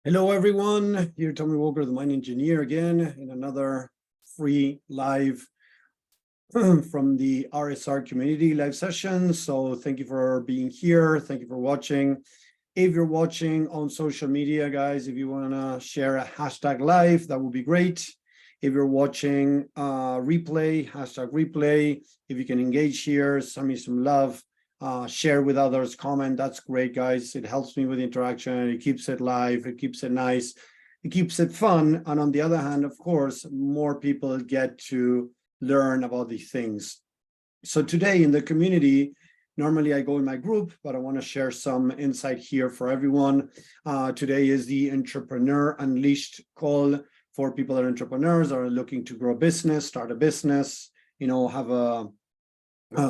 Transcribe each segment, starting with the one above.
Hello, everyone. Here, Tommy Walker, the Mind Engineer, again in another free live from the RSR community live session. So thank you for being here. Thank you for watching. If you're watching on social media, guys, if you want to share a hashtag live, that would be great. If you're watching replay, hashtag replay, if you can engage here, send me some love. Share with others, comment, that's great, guys. It helps me with interaction, it keeps it live, it keeps it nice, it keeps it fun. And on the other hand, of course, more people get to learn about these things. So today in the community, normally I go in my group, but I want to share some insight here for everyone. Today is the Entrepreneur Unleashed call for people that are entrepreneurs, are looking to grow a business, start a business, have a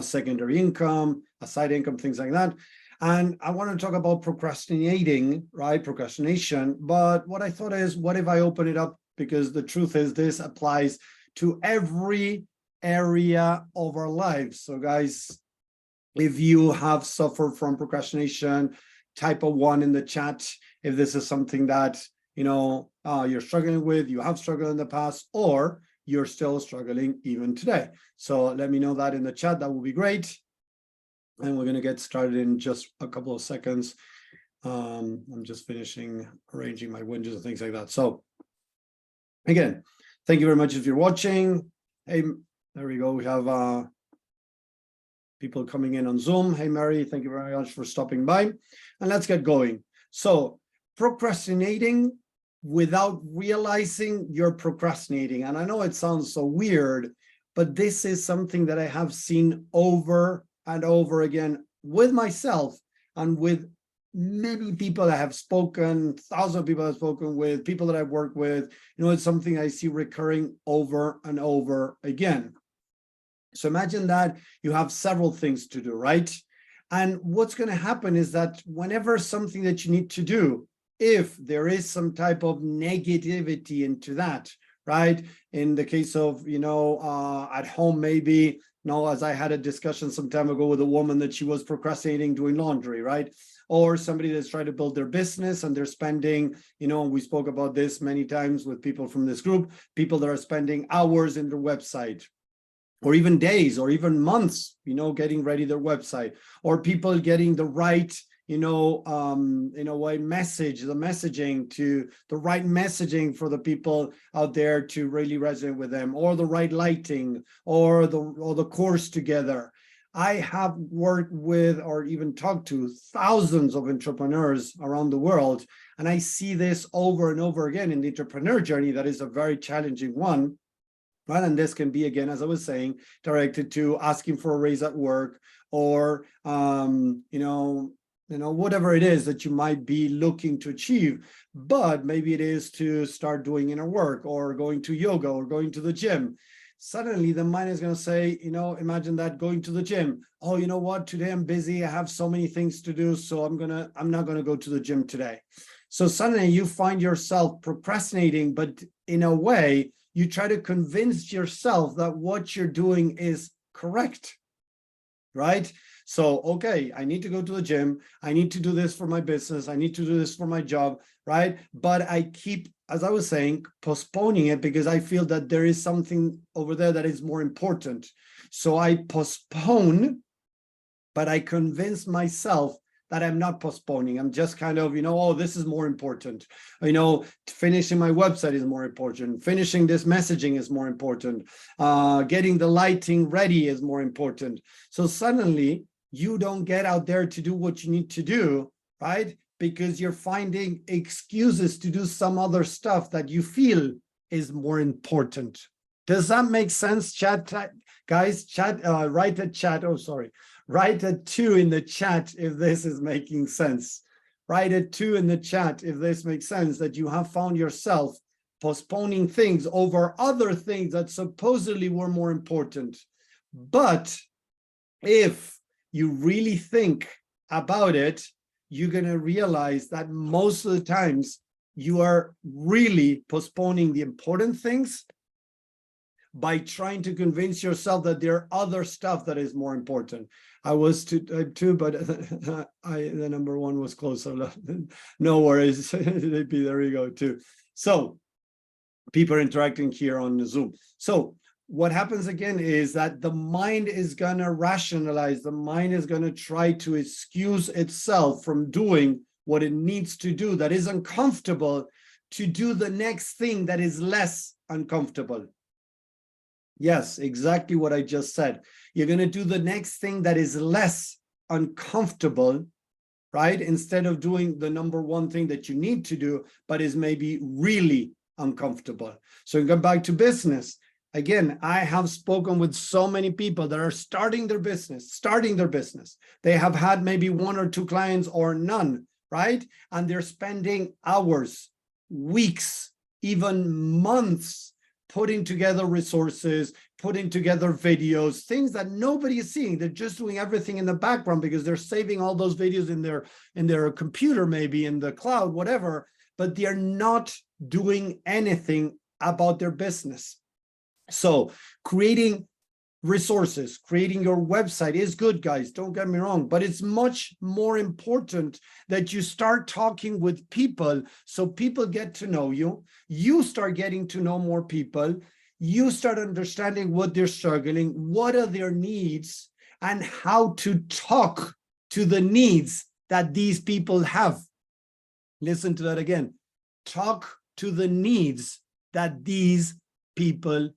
secondary income, a side income, things like that. And I want to talk about procrastinating, right? Procrastination. But what I thought is, what if I open it up? Because the truth is, this applies to every area of our lives. So guys, if you have suffered from procrastination, type a 1 in the chat. If this is something that, you're struggling with, you have struggled in the past, or you're still struggling even today. So let me know that in the chat. That would be great. And we're going to get started in just a couple of seconds. I'm just finishing arranging my windows and things like that. So again, thank you very much if you're watching. Hey, there we go. We have people coming in on Zoom. Hey, Mary, thank you very much for stopping by. And let's get going. So procrastinating without realizing you're procrastinating. And I know it sounds so weird, but this is something that I have seen over and over again with myself and with many people I have spoken, thousands of people I've spoken with, people that I've worked with. It's something I see recurring over and over again. So imagine that you have several things to do, right? And what's going to happen is that whenever something that you need to do, if there is some type of negativity into that, right? In the case of, at home, maybe, as I had a discussion some time ago with a woman that she was procrastinating doing laundry, right? Or somebody that's trying to build their business and they're spending, we spoke about this many times with people from this group, people that are spending hours in their website, or even days, or even months, getting ready their website, or people getting the right messaging for the people out there to really resonate with them, or the right lighting, or the course together. I have worked with or even talked to thousands of entrepreneurs around the world, and I see this over and over again in the entrepreneur journey. That is a very challenging one. Right? And this can be, again, as I was saying, directed to asking for a raise at work, or whatever it is that you might be looking to achieve. But maybe it is to start doing inner work, or going to yoga, or going to the gym. Suddenly the mind is going to say, imagine that, going to the gym. Oh, you know what? Today I'm busy. I have so many things to do. So I'm not going to go to the gym today. So suddenly you find yourself procrastinating, but in a way, you try to convince yourself that what you're doing is correct, right? So, okay, I need to go to the gym. I need to do this for my business. I need to do this for my job, right? But I keep, as I was saying, postponing it because I feel that there is something over there that is more important. So I postpone, but I convince myself that I'm not postponing. I'm just kind of, oh, this is more important. Finishing my website is more important. Finishing this messaging is more important. Getting the lighting ready is more important. So suddenly you don't get out there to do what you need to do, right? Because you're finding excuses to do some other stuff that you feel is more important. Does that make sense, chat? Guys, write a chat. Oh, sorry. Write a 2 in the chat if this is making sense. Write a 2 in the chat if this makes sense, that you have found yourself postponing things over other things that supposedly were more important. But if you really think about it, you're going to realize that most of the times you are really postponing the important things by trying to convince yourself that there are other stuff that is more important. I was two, but the number one was closer. No worries. There you go too. So people are interacting here on Zoom. So what happens again is that the mind is going to rationalize. The mind is going to try to excuse itself from doing what it needs to do that is uncomfortable, to do the next thing that is less uncomfortable. Yes, exactly what I just said. You're going to do the next thing that is less uncomfortable, right? Instead of doing the number one thing that you need to do, but is maybe really uncomfortable. So you go back to business. Again, I have spoken with so many people that are starting their business. They have had maybe one or two clients or none, right? And they're spending hours, weeks, even months putting together resources, putting together videos, things that nobody is seeing. They're just doing everything in the background because they're saving all those videos in their computer, maybe in the cloud, whatever, but they're not doing anything about their business. So creating resources, creating your website is good, guys, don't get me wrong, but it's much more important that you start talking with people so people get to know you. You start getting to know more people. You start understanding what they're struggling, what are their needs, and how to talk to the needs that these people have. Listen to that again. Talk to the needs that these people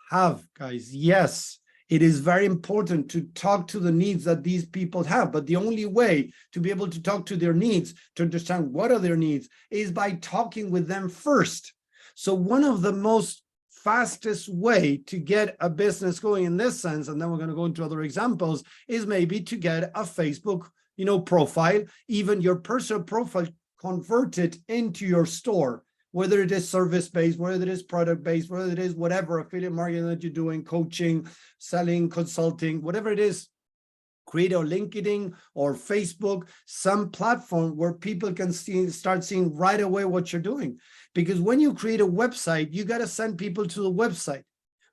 have, guys. Yes, it is very important to talk to the needs that these people have, but the only way to be able to talk to their needs, to understand what are their needs, is by talking with them first. So one of the most fastest way to get a business going in this sense, and then we're going to go into other examples, is maybe to get a Facebook, profile, even your personal profile, convert it into your store, whether it is service-based, whether it is product-based, whether it is whatever, affiliate marketing that you're doing, coaching, selling, consulting, whatever it is, create a LinkedIn or Facebook, some platform where people can start seeing right away what you're doing. Because when you create a website, you got to send people to the website.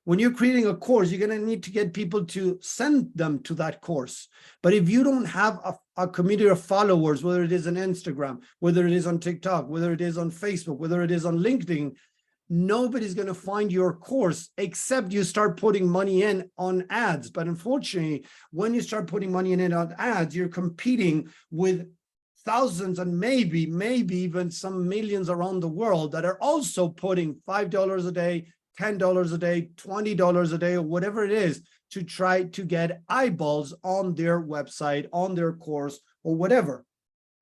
When you're creating a course, you're going to need to get people to send them to that course. But if you don't have a community of followers, whether it is on Instagram, whether it is on TikTok, whether it is on Facebook, whether it is on LinkedIn, nobody's going to find your course except you start putting money in on ads. But unfortunately, when you start putting money in on ads, you're competing with thousands and maybe even some millions around the world that are also putting $5 a day, $10 a day, $20 a day, or whatever it is, to try to get eyeballs on their website, on their course, or whatever.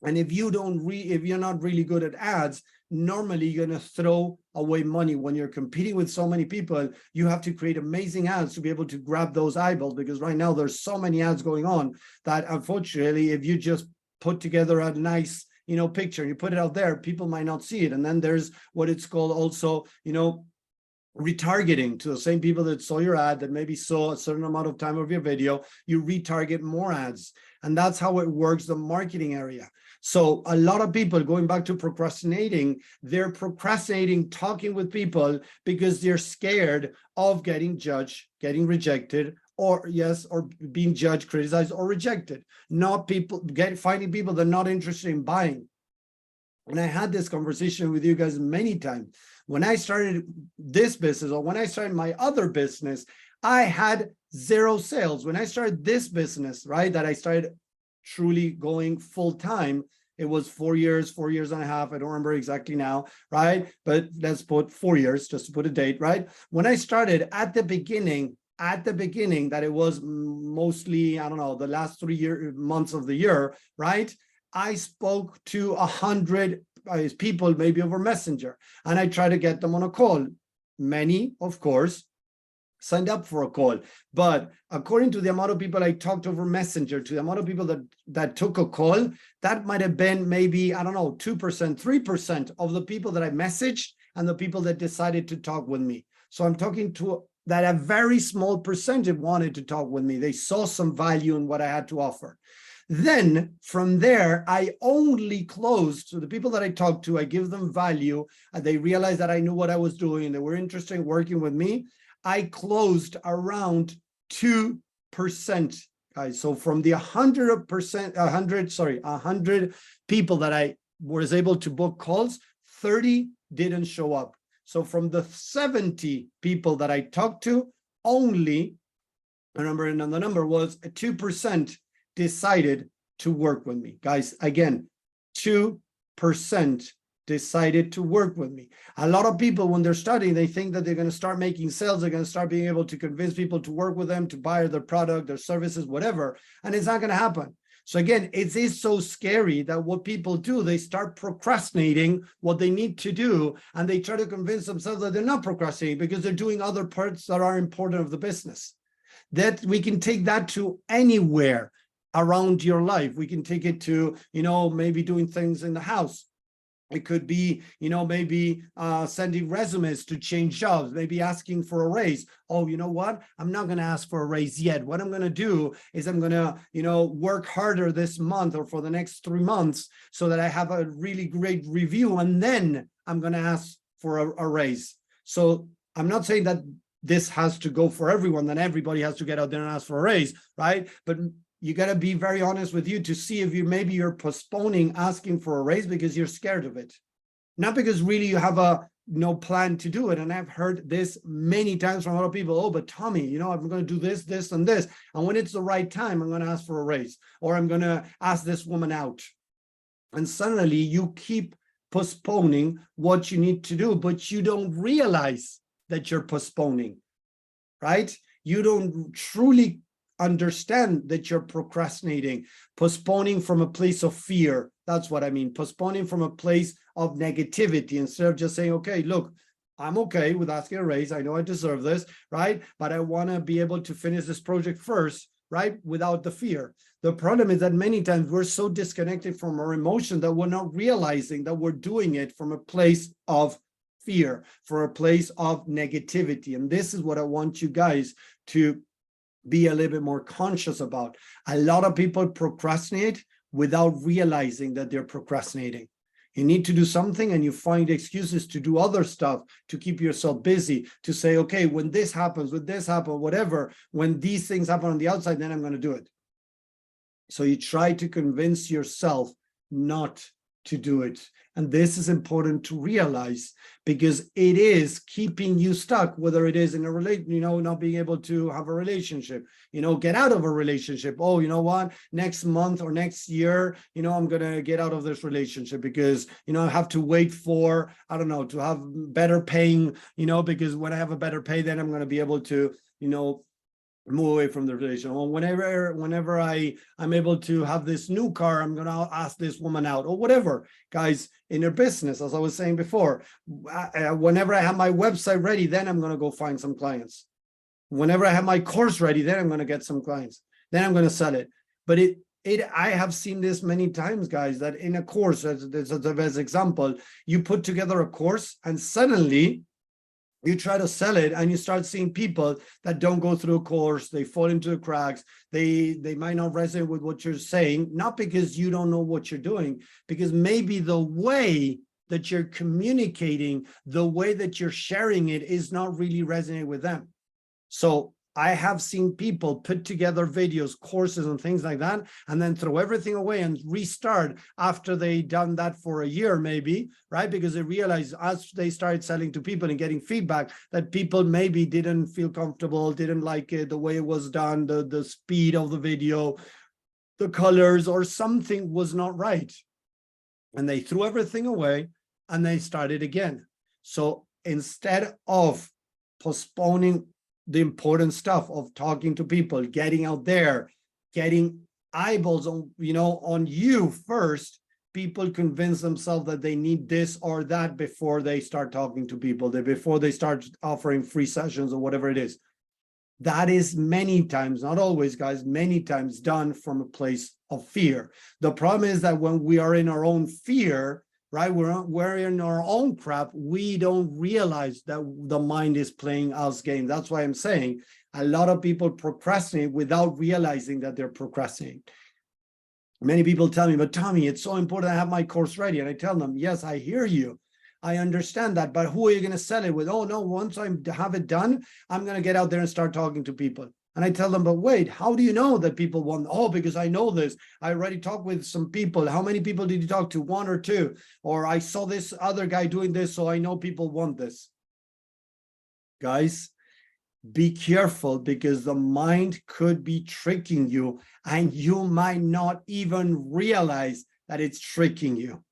And if you're not really good at ads, normally you're going to throw away money. When you're competing with so many people, you have to create amazing ads to be able to grab those eyeballs, because right now there's so many ads going on that unfortunately, if you just put together a nice picture, you put it out there, people might not see it. And then there's what it's called also, retargeting to the same people that saw your ad, that maybe saw a certain amount of time of your video, you retarget more ads. And that's how it works, the marketing area. So a lot of people, going back to procrastinating, they're procrastinating talking with people because they're scared of getting judged, getting rejected, or being judged, criticized, or rejected. Not finding people that are not interested in buying. And I had this conversation with you guys many times. When I started this business, or when I started my other business, I had 0 sales. When I started this business, right, that I started truly going full time, it was 4 years and a half. I don't remember exactly now, right? But let's put 4 years just to put a date, right? When I started at the beginning, that it was mostly, I don't know, the last 3 months of the year, right? I spoke to 100 people, maybe over Messenger, and I tried to get them on a call. Many, of course, signed up for a call, but according to the amount of people I talked over Messenger, to the amount of people that took a call, that might have been maybe, I don't know, 2%, 3% of the people that I messaged and the people that decided to talk with me. So I'm talking to that a very small percentage wanted to talk with me. They saw some value in what I had to offer. Then from there, I only closed. So the people that I talked to, I give them value. And they realized that I knew what I was doing. They were interested in working with me. I closed around 2%, guys. So from the 100 people that I was able to book calls, 30 didn't show up. So from the 70 people that I talked to, only, I remember, and the number was 2% decided to work with me. Guys, again, 2% decided to work with me. A lot of people, when they're studying, they think that they're going to start making sales, they're going to start being able to convince people to work with them, to buy their product, their services, whatever, and it's not going to happen. So again, it is so scary that what people do, they start procrastinating what they need to do, and they try to convince themselves that they're not procrastinating because they're doing other parts that are important of the business. That we can take that to anywhere around your life. We can take it to, maybe doing things in the house. It could be, maybe sending resumes to change jobs, maybe asking for a raise. Oh, you know what? I'm not going to ask for a raise yet. What I'm going to do is I'm going to, work harder this month or for the next 3 months so that I have a really great review. And then I'm going to ask for a raise. So I'm not saying that this has to go for everyone, then everybody has to get out there and ask for a raise, right? But you got to be very honest with you to see if you're postponing asking for a raise because you're scared of it, not because really you have no plan to do it. And I've heard this many times from a lot of people. Oh, but Tommy, I'm going to do this, this, and this, and when it's the right time, I'm going to ask for a raise, or I'm going to ask this woman out. And suddenly you keep postponing what you need to do, but you don't realize that you're postponing, right? You don't truly understand that you're procrastinating, postponing from a place of fear. That's what I mean. Postponing from a place of negativity instead of just saying, okay, look, I'm okay with asking a raise. I know I deserve this, right? But I want to be able to finish this project first, right? Without the fear. The problem is that many times we're so disconnected from our emotion that we're not realizing that we're doing it from a place of fear, for a place of negativity. And this is what I want you guys to be a little bit more conscious about. A lot of people procrastinate without realizing that they're procrastinating. You need to do something and you find excuses to do other stuff, to keep yourself busy, to say, okay, when this happens, whatever, when these things happen on the outside, then I'm going to do it. So you try to convince yourself not to do it. And this is important to realize because it is keeping you stuck, whether it is in a relationship, not being able to have a relationship, get out of a relationship. Oh, you know what? Next month or next year, I'm going to get out of this relationship because, I have to wait for, I don't know, to have better paying, because when I have a better pay, then I'm going to be able to, move away from the relationship. Or whenever I'm able to have this new car, I'm going to ask this woman out or whatever. Guys, in your business, as I was saying before, whenever I have my website ready, then I'm going to go find some clients. Whenever I have my course ready, then I'm going to get some clients. Then I'm going to sell it. But I have seen this many times, guys, that in a course, as example, you put together a course and suddenly you try to sell it and you start seeing people that don't go through a course, they fall into the cracks, they might not resonate with what you're saying, not because you don't know what you're doing, because maybe the way that you're communicating, the way that you're sharing it is not really resonating with them. So I have seen people put together videos, courses, and things like that, and then throw everything away and restart after they done that for a year, maybe, right? Because they realized as they started selling to people and getting feedback that people maybe didn't feel comfortable, didn't like it, the way it was done, the speed of the video, the colors, or something was not right. And they threw everything away and they started again. So instead of postponing the important stuff of talking to people, getting out there, getting eyeballs on, on you first, people convince themselves that they need this or that before they start talking to people, before they start offering free sessions or whatever it is. That is many times, not always, guys, many times done from a place of fear. The problem is that when we are in our own fear, right, we're in our own crap, we don't realize that the mind is playing us games. That's why I'm saying a lot of people procrastinate without realizing that they're procrastinating. Many people tell me, but Tommy, it's so important to have my course ready. And I tell them, yes, I hear you. I understand that, but who are you going to sell it with? Oh no, once I have it done, I'm going to get out there and start talking to people. And I tell them, but wait, how do you know that people want? Oh, because I know this. I already talked with some people. How many people did you talk to? One or two? Or I saw this other guy doing this, so I know people want this. Guys, be careful, because the mind could be tricking you and you might not even realize that it's tricking you.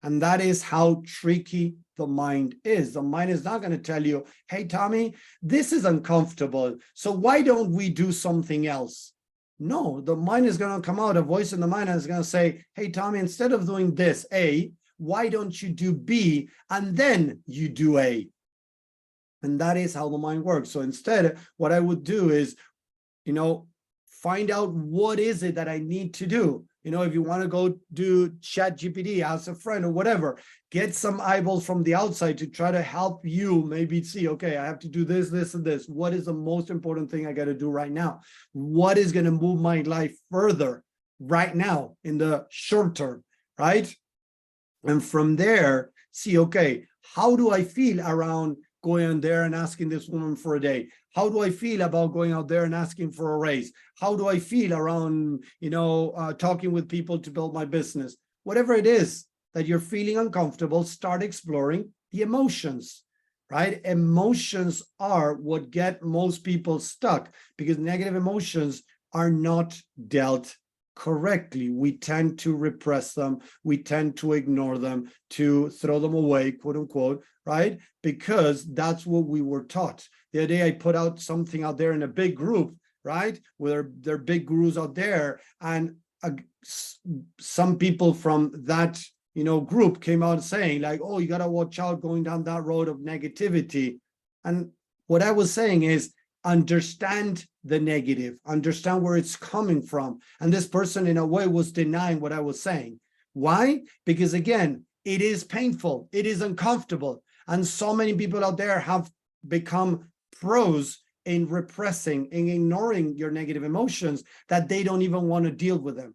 And that is how tricky the mind is. The mind is not going to tell you, hey, Tommy, this is uncomfortable, so why don't we do something else? No, the mind is going to come out, a voice in the mind is going to say, hey, Tommy, instead of doing this, A, why don't you do B, and then you do A? And that is how the mind works. So instead, what I would do is, find out what is it that I need to do. If you want to go do ChatGPT, ask a friend or whatever, get some eyeballs from the outside to try to help you maybe see, okay, I have to do this, this, and this. What is the most important thing I got to do right now? What is going to move my life further right now in the short term, right? And from there, see, okay, how do I feel around going out there and asking this woman for a date? How do I feel about going out there and asking for a raise? How do I feel around, talking with people to build my business? Whatever it is that you're feeling uncomfortable, start exploring the emotions, right? Emotions are what get most people stuck, because negative emotions are not dealt correctly. We tend to repress them. We tend to ignore them, to throw them away, quote unquote, right? Because that's what we were taught. The other day I put out something out there in a big group, right? Where there are big gurus out there, and some people from that group came out saying like, oh, you got to watch out going down that road of negativity. And what I was saying is, understand the negative, understand where it's coming from. And this person in a way was denying what I was saying. Why? Because again, it is painful, it is uncomfortable. And so many people out there have become pros in repressing and ignoring your negative emotions that they don't even want to deal with them.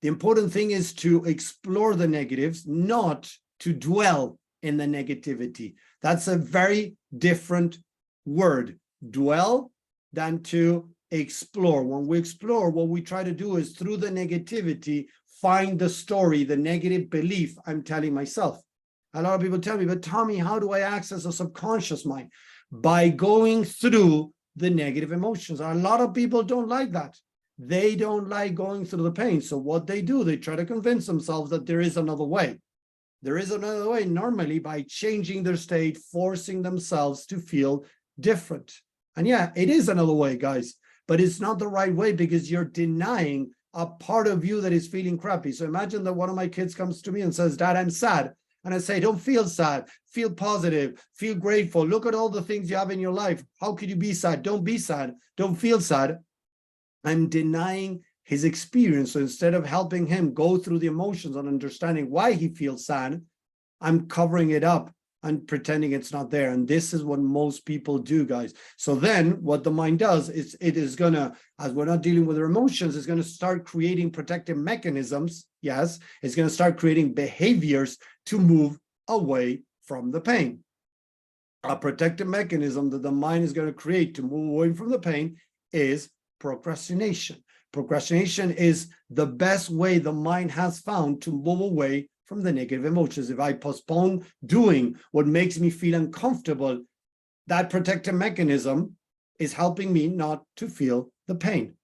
The important thing is to explore the negatives, not to dwell in the negativity. That's a very different word, dwell, than to explore. When we explore, what we try to do is through the negativity, find the story, the negative belief I'm telling myself. A lot of people tell me, but Tommy, how do I access a subconscious mind? By going through the negative emotions. A lot of people don't like that. They don't like going through the pain. So what they do, they try to convince themselves that there is another way. There is another way, normally by changing their state, forcing themselves to feel different. And yeah, it is another way, guys, but it's not the right way, because you're denying a part of you that is feeling crappy. So imagine that one of my kids comes to me and says, Dad, I'm sad. And I say, don't feel sad, feel positive, feel grateful. Look at all the things you have in your life. How could you be sad? Don't be sad. Don't feel sad. I'm denying his experience. So instead of helping him go through the emotions and understanding why he feels sad, I'm covering it up and pretending it's not there. And this is what most people do, guys. So then what the mind does is it is going to, as we're not dealing with our emotions, it's going to start creating protective mechanisms. Yes, it's going to start creating behaviors to move away from the pain. A protective mechanism that the mind is going to create to move away from the pain is procrastination. Procrastination is the best way the mind has found to move away from the negative emotions. If I postpone doing what makes me feel uncomfortable, that protective mechanism is helping me not to feel the pain.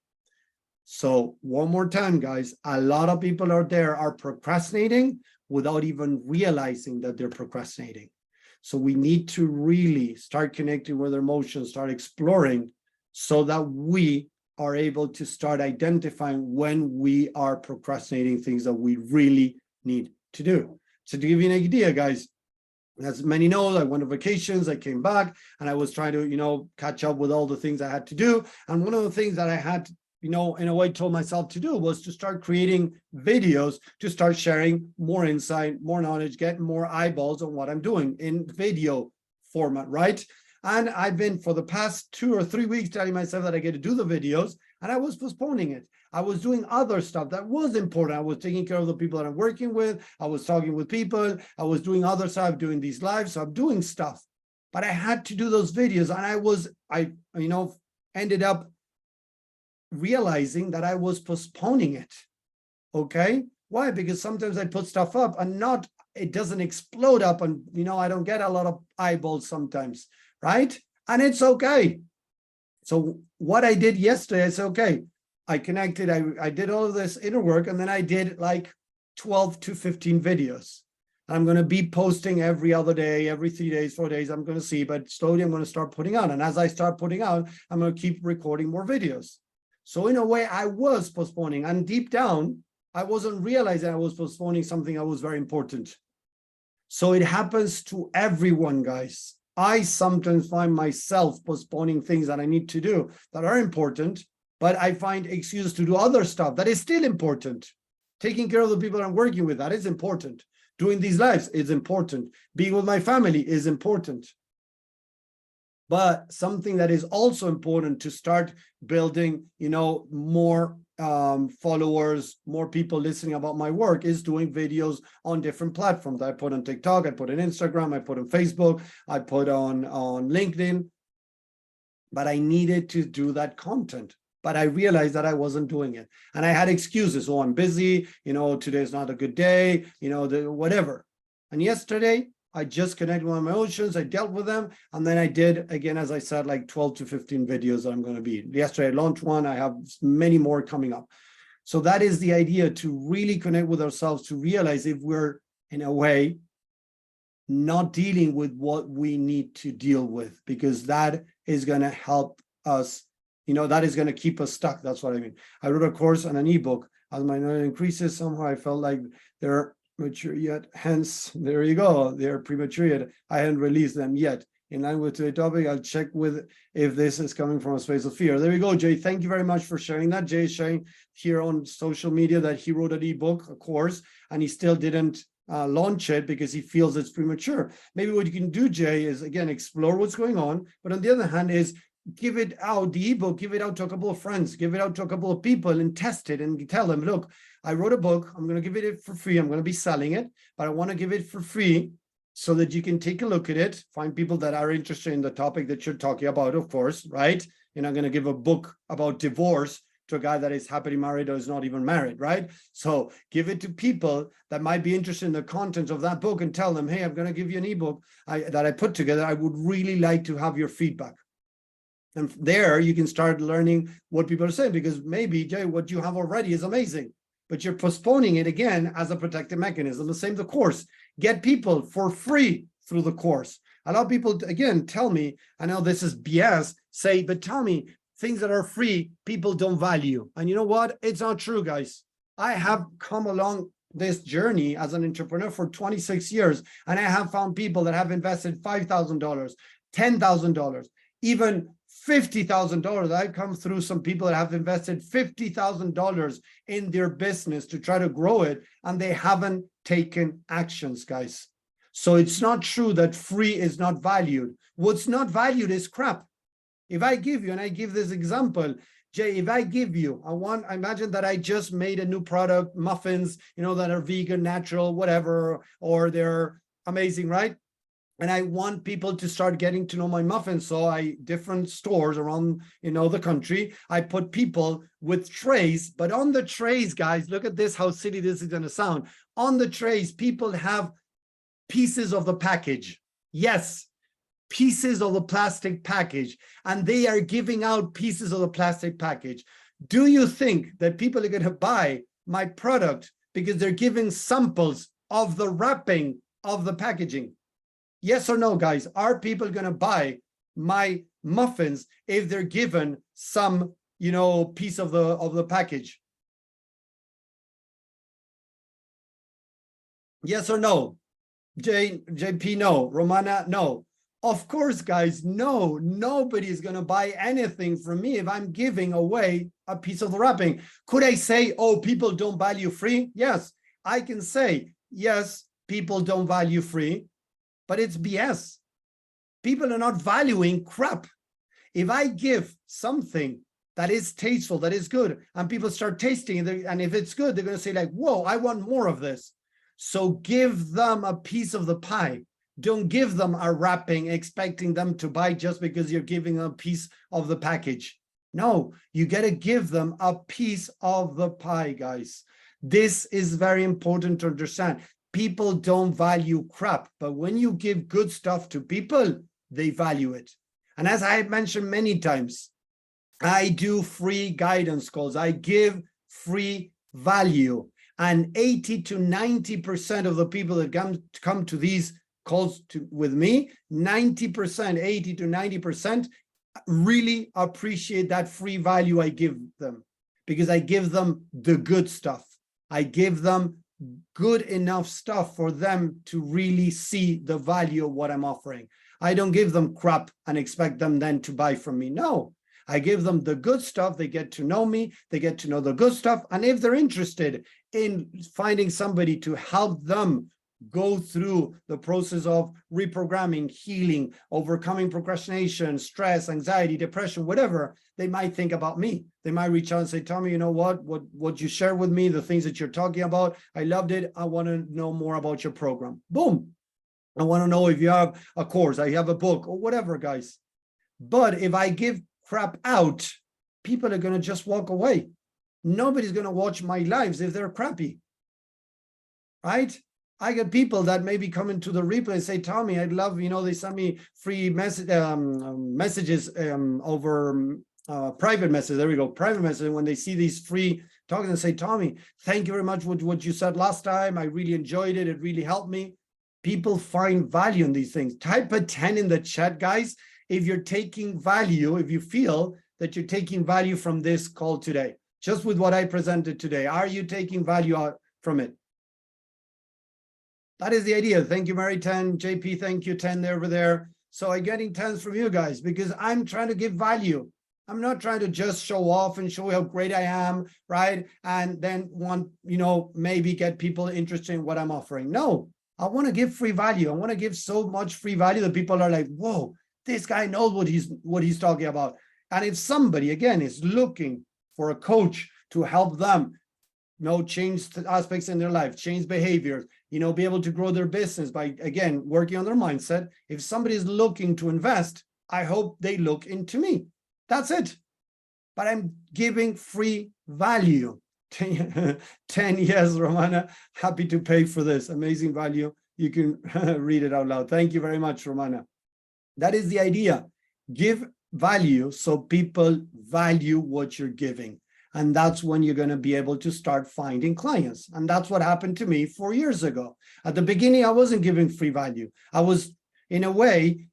So one more time, guys, a lot of people out there are procrastinating without even realizing that they're procrastinating. So we need to really start connecting with our emotions, start exploring, so that we are able to start identifying when we are procrastinating things that we really need to do. So to give you an idea, guys, as many know, I went on vacations, I came back, and I was trying to, catch up with all the things I had to do. And one of the things that I had, in a way told myself to do was to start creating videos, to start sharing more insight, more knowledge, get more eyeballs on what I'm doing in video format, right? And I've been for the past 2 or 3 weeks telling myself that I get to do the videos, and I was postponing it. I was doing other stuff that was important. I was taking care of the people that I'm working with. I was talking with people. I was doing other stuff, doing these lives. So I'm doing stuff, but I had to do those videos, and I ended up realizing that I was postponing it. Okay, why? Because sometimes I put stuff up and it doesn't explode up, and I don't get a lot of eyeballs sometimes, right? And it's okay. So what I did yesterday, I said, okay, I connected, I did all of this inner work, and then I did like 12 to 15 videos. I'm going to be posting every other day, every 3 days, 4 days, I'm going to see, but slowly I'm going to start putting out. And as I start putting out, I'm going to keep recording more videos. So in a way, I was postponing, and deep down, I wasn't realizing I was postponing something that was very important. So it happens to everyone, guys. I sometimes find myself postponing things that I need to do that are important, but I find excuses to do other stuff that is still important. Taking care of the people I'm working with, that is important. Doing these lives is important. Being with my family is important. But something that is also important to start building, more followers, more people listening about my work, is doing videos on different platforms. I put on TikTok, I put on Instagram, I put on Facebook, I put on LinkedIn. But I needed to do that content. But I realized that I wasn't doing it. And I had excuses. Oh, I'm busy, today's not a good day, whatever. And yesterday, I just connected with my emotions, I dealt with them, and then I did, again, as I said, like 12 to 15 videos that I'm going to be. Yesterday I launched one, I have many more coming up. So that is the idea, to really connect with ourselves, to realize if we're, in a way, not dealing with what we need to deal with, because that is going to help us, that is going to keep us stuck. That's what I mean. I wrote a course and an ebook. As my knowledge increases, somehow I felt like they're mature yet, hence there you go, they're premature yet, I hadn't released them yet. In line with today's topic, I'll check with if this is coming from a space of fear. There we go, Jay. Thank you very much for sharing that. Jay is sharing here on social media that he wrote an ebook, a course, and he still didn't launch it because he feels it's premature. Maybe what you can do, Jay, is again explore what's going on, but on the other hand is give it out, the ebook, give it out to a couple of friends, give it out to a couple of people and test it and tell them, look, I wrote a book, I'm going to give it for free, I'm going to be selling it, but I want to give it for free so that you can take a look at it, find people that are interested in the topic that you're talking about, of course, right? You're not going to give a book about divorce to a guy that is happily married or is not even married, right? So give it to people that might be interested in the content of that book and tell them, hey, I'm going to give you an ebook that I put together. I would really like to have your feedback. And there you can start learning what people are saying, because maybe, Jay, what you have already is amazing, but you're postponing it again as a protective mechanism. The same the course. Get people for free through the course. A lot of people, again, tell me, I know this is BS, say, but tell me, things that are free, people don't value. And you know what? It's not true, guys. I have come along this journey as an entrepreneur for 26 years, and I have found people that have invested $5,000, $10,000, even $50,000. I've come through some people that have invested $50,000 in their business to try to grow it, and they haven't taken actions, guys. So it's not true that free is not valued. What's not valued is crap. If I give you, and I give this example, Jay, if I give you, I imagine that I just made a new product, muffins, that are vegan, natural, whatever, or they're amazing, right? And I want people to start getting to know my muffins. So different stores around, the country, I put people with trays, but on the trays, guys, look at this, how silly this is going to sound. On the trays, people have pieces of the package. Yes, pieces of the plastic package, and they are giving out pieces of the plastic package. Do you think that people are going to buy my product because they're giving samples of the wrapping of the packaging? Yes or no, guys? Are people going to buy my muffins if they're given some, piece of the package? Yes or no? JP, no. Romana, no. Of course, guys, no. Nobody is going to buy anything from me if I'm giving away a piece of the wrapping. Could I say, oh, people don't value free? Yes, I can say, yes, people don't value free. But it's BS. People are not valuing crap. If I give something that is tasteful, that is good, and people start tasting it, and if it's good, they're going to say like, whoa, I want more of this. So give them a piece of the pie. Don't give them a wrapping expecting them to buy just because you're giving them a piece of the package. No, you got to give them a piece of the pie, guys. This is very important to understand. People don't value crap, but when you give good stuff to people, they value it. And as I mentioned many times, I do free guidance calls. I give free value. And 80 to 90% of the people that come to these calls with me, 90%, 80 to 90% really appreciate that free value I give them, because I give them the good stuff. I give them good enough stuff for them to really see the value of what I'm offering. I don't give them crap and expect them then to buy from me. No, I give them the good stuff. They get to know me. They get to know the good stuff. And if they're interested in finding somebody to help them go through the process of reprogramming, healing, overcoming procrastination, stress, anxiety, depression, whatever, they might think about me. They might reach out and say, Tommy, you know what you shared with me, the things that you're talking about, I loved it. I want to know more about your program. Boom. I want to know if you have a course, I have a book, or whatever, guys. But if I give crap out, people are going to just walk away. Nobody's going to watch my lives if they're crappy, right? I get people that maybe come into the replay and say, Tommy, I'd love, they send me free messages over private message. There we go, private message. When they see these free talks and say, Tommy, thank you very much for what you said last time. I really enjoyed it. It really helped me. People find value in these things. Type a 10 in the chat, guys, if you're taking value, if you feel that you're taking value from this call today, just with what I presented today. Are you taking value out from it? That is the idea. Thank you, Mary 10. JP, thank you, 10 there over there. So I'm getting 10s from you guys because I'm trying to give value. I'm not trying to just show off and show how great I am, right? And then want, maybe get people interested in what I'm offering. No, I want to give free value. I want to give so much free value that people are like, whoa, this guy knows what he's talking about. And if somebody, again, is looking for a coach to help them, change aspects in their life, change behaviors, be able to grow their business by, again, working on their mindset. If somebody is looking to invest, I hope they look into me. That's it. But I'm giving free value. 10 yes, Romana, happy to pay for this. Amazing value. You can read it out loud. Thank you very much, Romana. That is the idea. Give value so people value what you're giving. And that's when you're going to be able to start finding clients. And that's what happened to me 4 years ago. At the beginning, I wasn't giving free value. I was, in a way,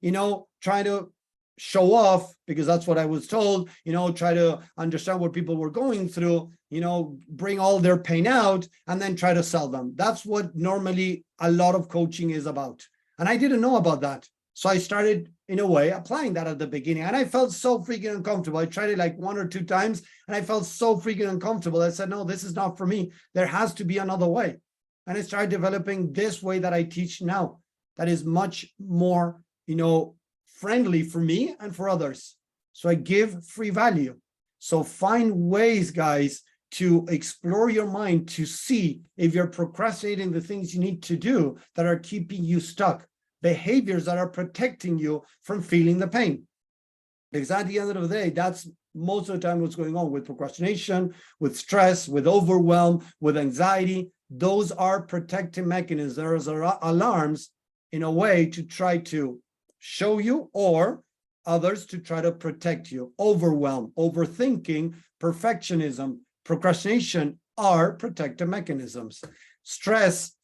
trying to show off because that's what I was told, try to understand what people were going through, bring all their pain out and then try to sell them. That's what normally a lot of coaching is about. And I didn't know about that. So I started, in a way, applying that at the beginning. And I felt so freaking uncomfortable. I tried it like 1 or 2 times and I felt so freaking uncomfortable. I said, no, this is not for me. There has to be another way. And I started developing this way that I teach now that is much more, friendly for me and for others. So I give free value. So find ways, guys, to explore your mind to see if you're procrastinating the things you need to do that are keeping you stuck. Behaviors that are protecting you from feeling the pain. Because at the end of the day, that's most of the time what's going on with procrastination, with stress, with overwhelm, with anxiety. Those are protective mechanisms. Those are alarms in a way to try to show you or others to try to protect you. Overwhelm, overthinking, perfectionism, procrastination are protective mechanisms. Stress,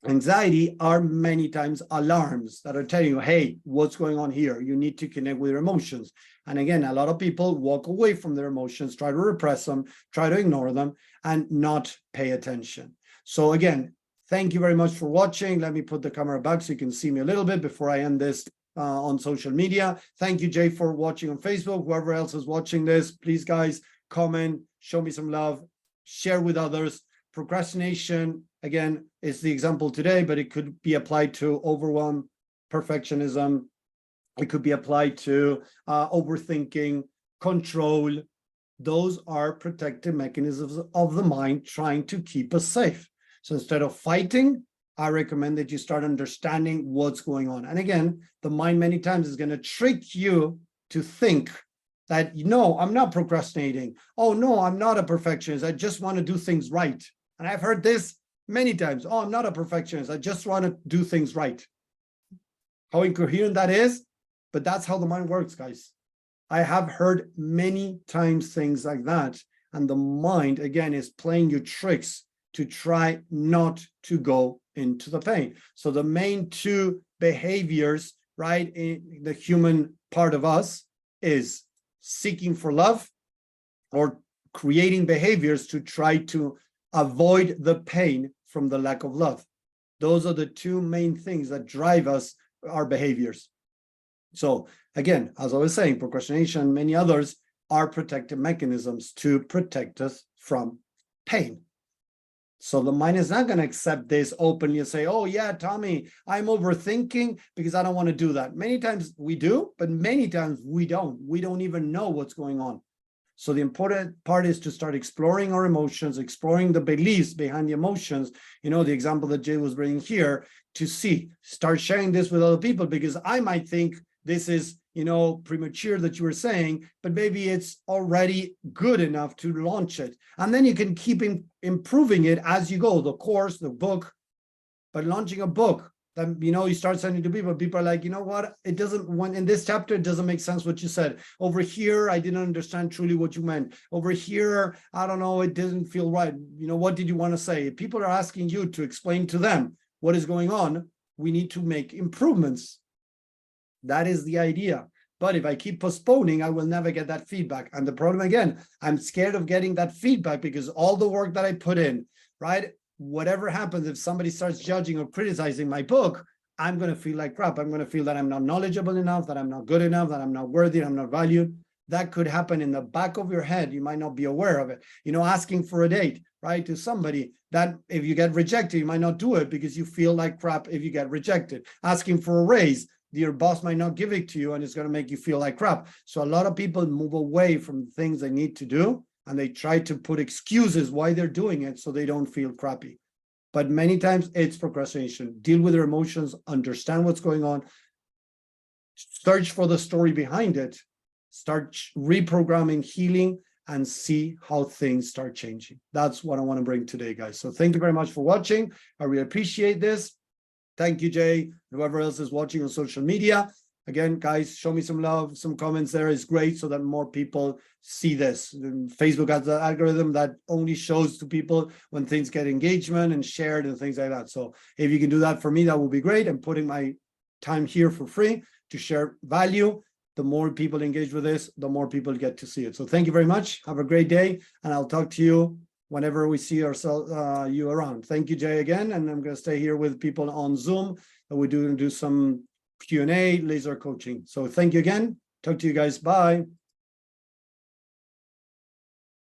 anxiety are many times alarms that are telling you, hey, what's going on here? You need to connect with your emotions. And again, a lot of people walk away from their emotions, try to repress them, try to ignore them, and not pay attention. So again, thank you very much for watching. Let me put the camera back so you can see me a little bit before I end this on social media. Thank you, Jay, for watching on Facebook. Whoever else is watching this, please, guys, comment, show me some love, share with others. Procrastination, again, is the example today, but it could be applied to overwhelm, perfectionism. It could be applied to overthinking, control, those are protective mechanisms of the mind trying to keep us safe. So instead of fighting, I recommend that you start understanding what's going on. And again, the mind many times is going to trick you to think that, no, I'm not procrastinating. Oh, no, I'm not a perfectionist. I just want to do things right. And I've heard this many times. Oh, I'm not a perfectionist. I just want to do things right. How incoherent that is, but that's how the mind works, guys. I have heard many times things like that. And the mind, again, is playing you tricks to try not to go into the pain. So the main two behaviors, right, in the human part of us is seeking for love or creating behaviors to try to avoid the pain from the lack of love. Those are the two main things that drive us, our behaviors. So again, as I was saying, procrastination, many others are protective mechanisms to protect us from pain. So the mind is not going to accept this openly and say, oh yeah, Tommy, I'm overthinking because I don't want to do that. Many times we do, but many times we don't. We don't even know what's going on. So the important part is to start exploring our emotions, exploring the beliefs behind the emotions. You know, the example that Jay was bringing here, to start sharing this with other people, because I might think this is, you know, premature that you were saying, but maybe it's already good enough to launch it. And then you can keep improving it as you go, the course, the book. But launching a book that, you know, you start sending to people are like, you know what, it doesn't, when in this chapter, it doesn't make sense what you said. Over here, I didn't understand truly what you meant. Over here, I don't know, it didn't feel right. You know, what did you want to say? If people are asking you to explain to them what is going on, we need to make improvements. That is the idea. But if I keep postponing, I will never get that feedback. And the problem, again, I'm scared of getting that feedback because all the work that I put in, right? Whatever happens, if somebody starts judging or criticizing my book, I'm going to feel like crap. I'm going to feel that I'm not knowledgeable enough, that I'm not good enough, that I'm not worthy, I'm not valued. That could happen in the back of your head. You might not be aware of it. You know, asking for a date, right, to somebody, that if you get rejected, you might not do it because you feel like crap if you get rejected. Asking for a raise, your boss might not give it to you and it's going to make you feel like crap. So a lot of people move away from things they need to do and they try to put excuses why they're doing it so they don't feel crappy. But many times it's procrastination. Deal with your emotions, understand what's going on, search for the story behind it, start reprogramming, healing, and see how things start changing. That's what I want to bring today, guys. So thank you very much for watching. I really appreciate this. Thank you, Jay, whoever else is watching on social media. Again, guys, show me some love, some comments there is great so that more people see this. Facebook has the algorithm that only shows to people when things get engagement and shared and things like that. So if you can do that for me, that would be great. I'm putting my time here for free to share value. The more people engage with this, the more people get to see it. So thank you very much. Have a great day, and I'll talk to you whenever we see ourselves, you around. Thank you, Jay, again. And I'm going to stay here with people on Zoom, and we do some Q&A, laser coaching. So thank you again. Talk to you guys. Bye.